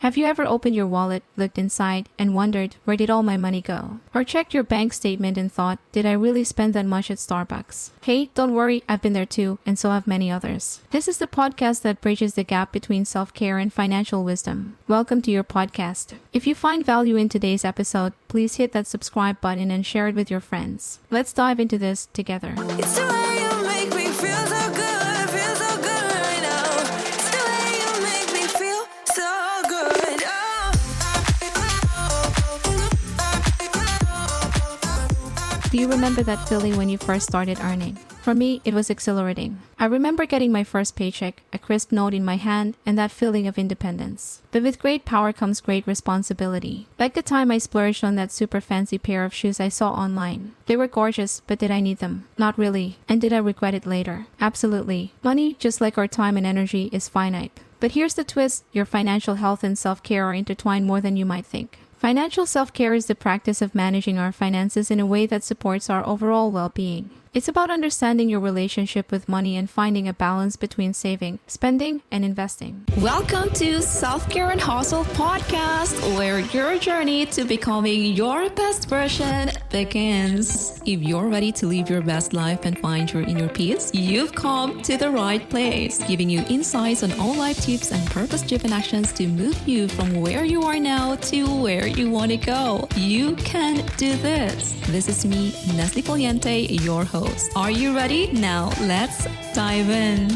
Have you ever opened your wallet, looked inside, and wondered, where did all my money go? Or checked your bank statement and thought, did I really spend that much at Starbucks? Hey, don't worry, I've been there too, and so have many others. This is the podcast that bridges the gap between self-care and financial wisdom. Welcome to your podcast. If you find value in today's episode, please hit that subscribe button and share it with your friends. Let's dive into this together. It's the way you make me feel so good, feel so good right now. It's the way you make me feel so good. Do you remember that feeling when you first started earning? For me, it was exhilarating. I remember getting my first paycheck, a crisp note in my hand, and that feeling of independence. But with great power comes great responsibility. Like the time I splurged on that super fancy pair of shoes I saw online. They were gorgeous, but did I need them? Not really. And did I regret it later? Absolutely. Money, just like our time and energy, is finite. But here's the twist: your financial health and self-care are intertwined more than you might think. Financial self-care is the practice of managing our finances in a way that supports our overall well-being. It's about understanding your relationship with money and finding a balance between saving, spending, and investing. Welcome to Self-Care and Hustle Podcast, where your journey to becoming your best version begins. If you're ready to live your best life and find your inner peace, you've come to the right place, giving you insights on all life tips and purpose-driven actions to move you from where you are now to where you want to go. You can do this. This is me, Nestle Poliente, your host. Are you ready? Now let's dive in.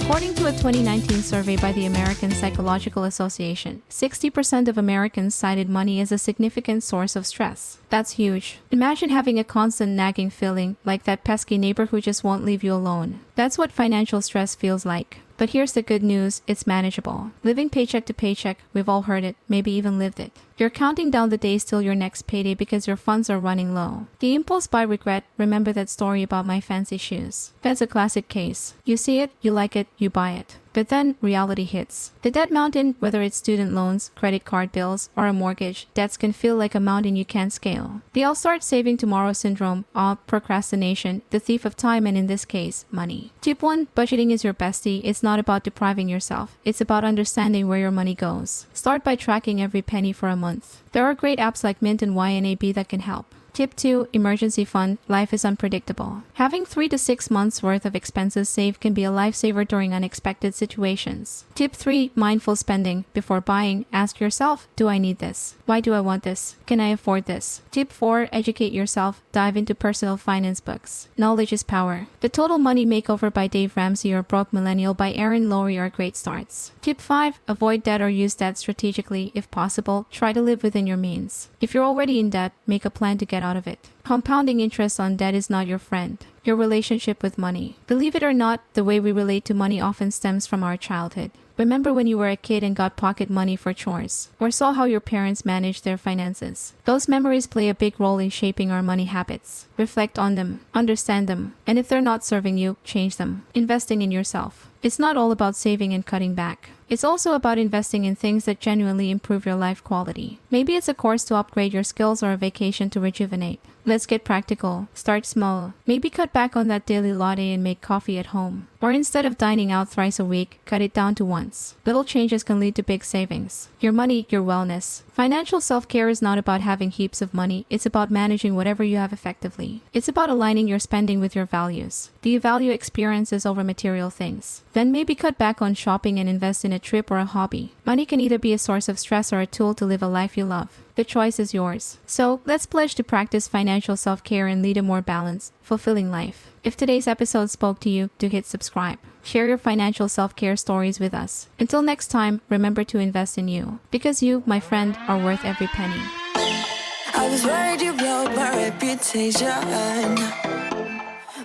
According to a 2019 survey by the American Psychological Association, 60% of Americans cited money as a significant source of stress. That's huge. Imagine having a constant nagging feeling, like that pesky neighbor who just won't leave you alone. That's what financial stress feels like. But here's the good news, it's manageable. Living paycheck to paycheck, we've all heard it, maybe even lived it. You're counting down the days till your next payday because your funds are running low. The impulse buy regret, remember that story about my fancy shoes. That's a classic case. You see it, you like it, you buy it. But then reality hits. The debt mountain, whether it's student loans, credit card bills, or a mortgage, debts can feel like a mountain you can't scale. The I'll start saving tomorrow syndrome, procrastination, the thief of time, and in this case, money. Tip 1, budgeting is your bestie. It's not about depriving yourself. It's about understanding where your money goes. Start by tracking every penny for a month. There are great apps like Mint and YNAB that can help. Tip 2, emergency fund. Life is unpredictable. Having 3 to 6 months worth of expenses saved can be a lifesaver during unexpected situations. Tip 3, mindful spending. Before buying, ask yourself, do I need this? Why do I want this? Can I afford this? Tip 4, educate yourself. Dive into personal finance books. Knowledge is power. The Total Money Makeover by Dave Ramsey or Broke Millennial by Aaron Lowry are great starts. Tip 5, avoid debt or use debt strategically. If possible, try to live within your means. If you're already in debt, make a plan to get out of it. Compounding interest on debt is not your friend. Your relationship with money. Believe it or not, the way we relate to money often stems from our childhood. Remember when you were a kid and got pocket money for chores, or saw how your parents managed their finances. Those memories play a big role in shaping our money habits. Reflect on them, understand them, and if they're not serving you, change them. Investing in yourself. It's not all about saving and cutting back. It's also about investing in things that genuinely improve your life quality. Maybe it's a course to upgrade your skills or a vacation to rejuvenate. Let's get practical. Start small. Maybe cut back on that daily latte and make coffee at home. Or instead of dining out thrice a week, cut it down to once. Little changes can lead to big savings. Your money, your wellness. Financial self-care is not about having heaps of money. It's about managing whatever you have effectively. It's about aligning your spending with your values. Do you value experiences over material things? Then maybe cut back on shopping and invest in a trip or a hobby. Money can either be a source of stress or a tool to live a life you love. The choice is yours. So let's pledge to practice financial self-care and lead a more balanced, fulfilling life. If today's episode spoke to you, do hit subscribe. Share your financial self-care stories with us. Until next time, remember to invest in you. Because you, my friend, are worth every penny. I was worried you blow my reputation,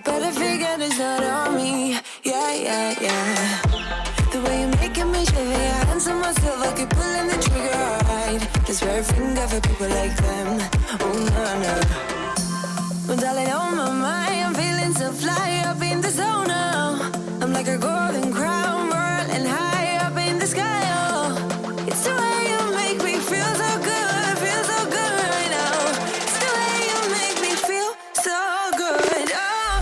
but I figured it's not on me. Yeah. The way you're making me shiver, your hands on myself, I keep pulling the trigger right. This very finger for people like them. Oh no. Well, darling, on my mind, I'm feeling so fly up in the zone now. I'm like a golden crown, whirling high up in the sky. Oh, it's the way you make me feel so good right now. It's the way you make me feel so good. Oh.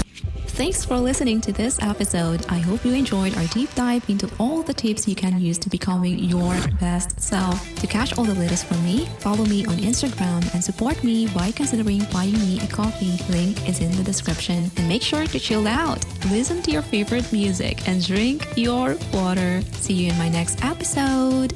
Thanks for listening to this episode. I hope you enjoyed our deep dive into all the tips you can use to becoming your best self. To catch all the latest from me, follow me on Instagram and support me by considering buying me a coffee. Link is in the description. And make sure to chill out, listen to your favorite music, and drink your water. See you in my next episode.